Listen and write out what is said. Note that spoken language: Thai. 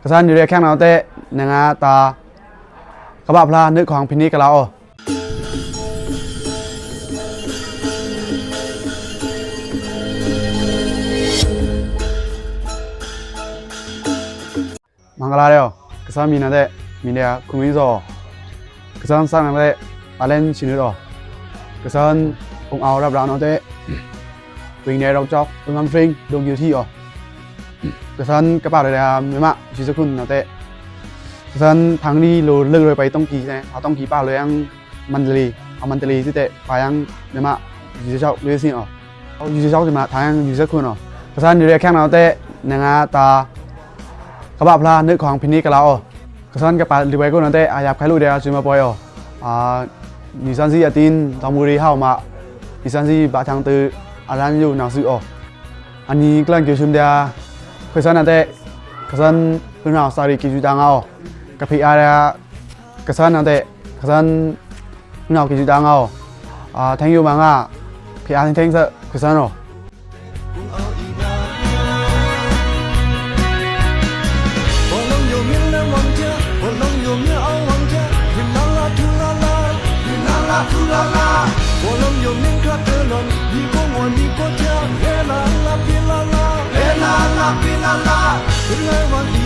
Kesan di rekan nanti nenga ta kabab lahนึกของพินิกะลาโอMangala leo kesan mina de mina kumizo kesan sang nanti alen sini do kesan คงเอารับราวnantiวิ่งในเราจอกตรงน้ำฟริงดงอยู่ที่อ๋อกระสันกระเป๋าเลยนะไม่มาชิสกุลนะเต้กระสันทางนี้เราเลือกเลยไปต้องกีนะเอาต้องกีป้าเลยยังมันตรีเอามันตรีที่เต้ไปยังไม่มาอยู่เช้าเรื่อยสิอ๋อเอาอยู่เช้าจะมาทางอยู่สักคนอ๋อกระสันอยู่ในแข้งเราเต้นงาตากระเป๋าพลานึกของพินิกะลาอ๋อกระสันกระเป๋าดีไว้ก็นั่นเต้อายับใครรู้เดียวจุมาปอยอ๋อมีสันซีอาตินตอมูรีเข้ามามีสันซีบะทางตืออารันอยู่หนังสืออ๋ออันนี้กำลังเกี่ยวชุมเดียkesan nanti kesan kenal sari keju dangau kapi ada kesan nanti kesan kenal keju dangau thank you manga pi an thank you kesan oh La la la la la la